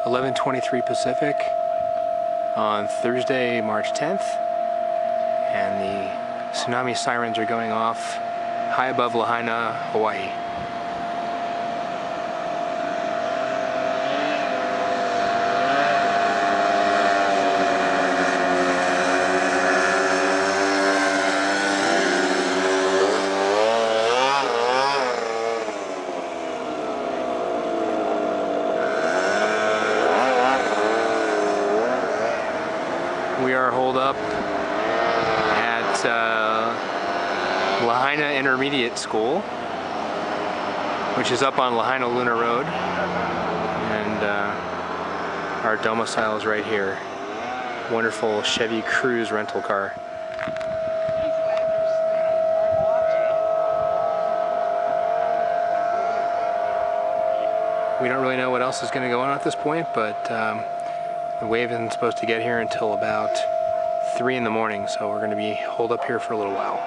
11:23 Pacific on Thursday, March 10th, and the tsunami sirens are going off high above Lahaina, Hawaii. We are holed up at Lahaina Intermediate School, which is up on Lahaina Luna Road, and our domicile is right here. Wonderful Chevy Cruze rental car. We don't really know what else is going to go on at this point, but the wave isn't supposed to get here until about 3 in the morning, so we're going to be holed up here for a little while.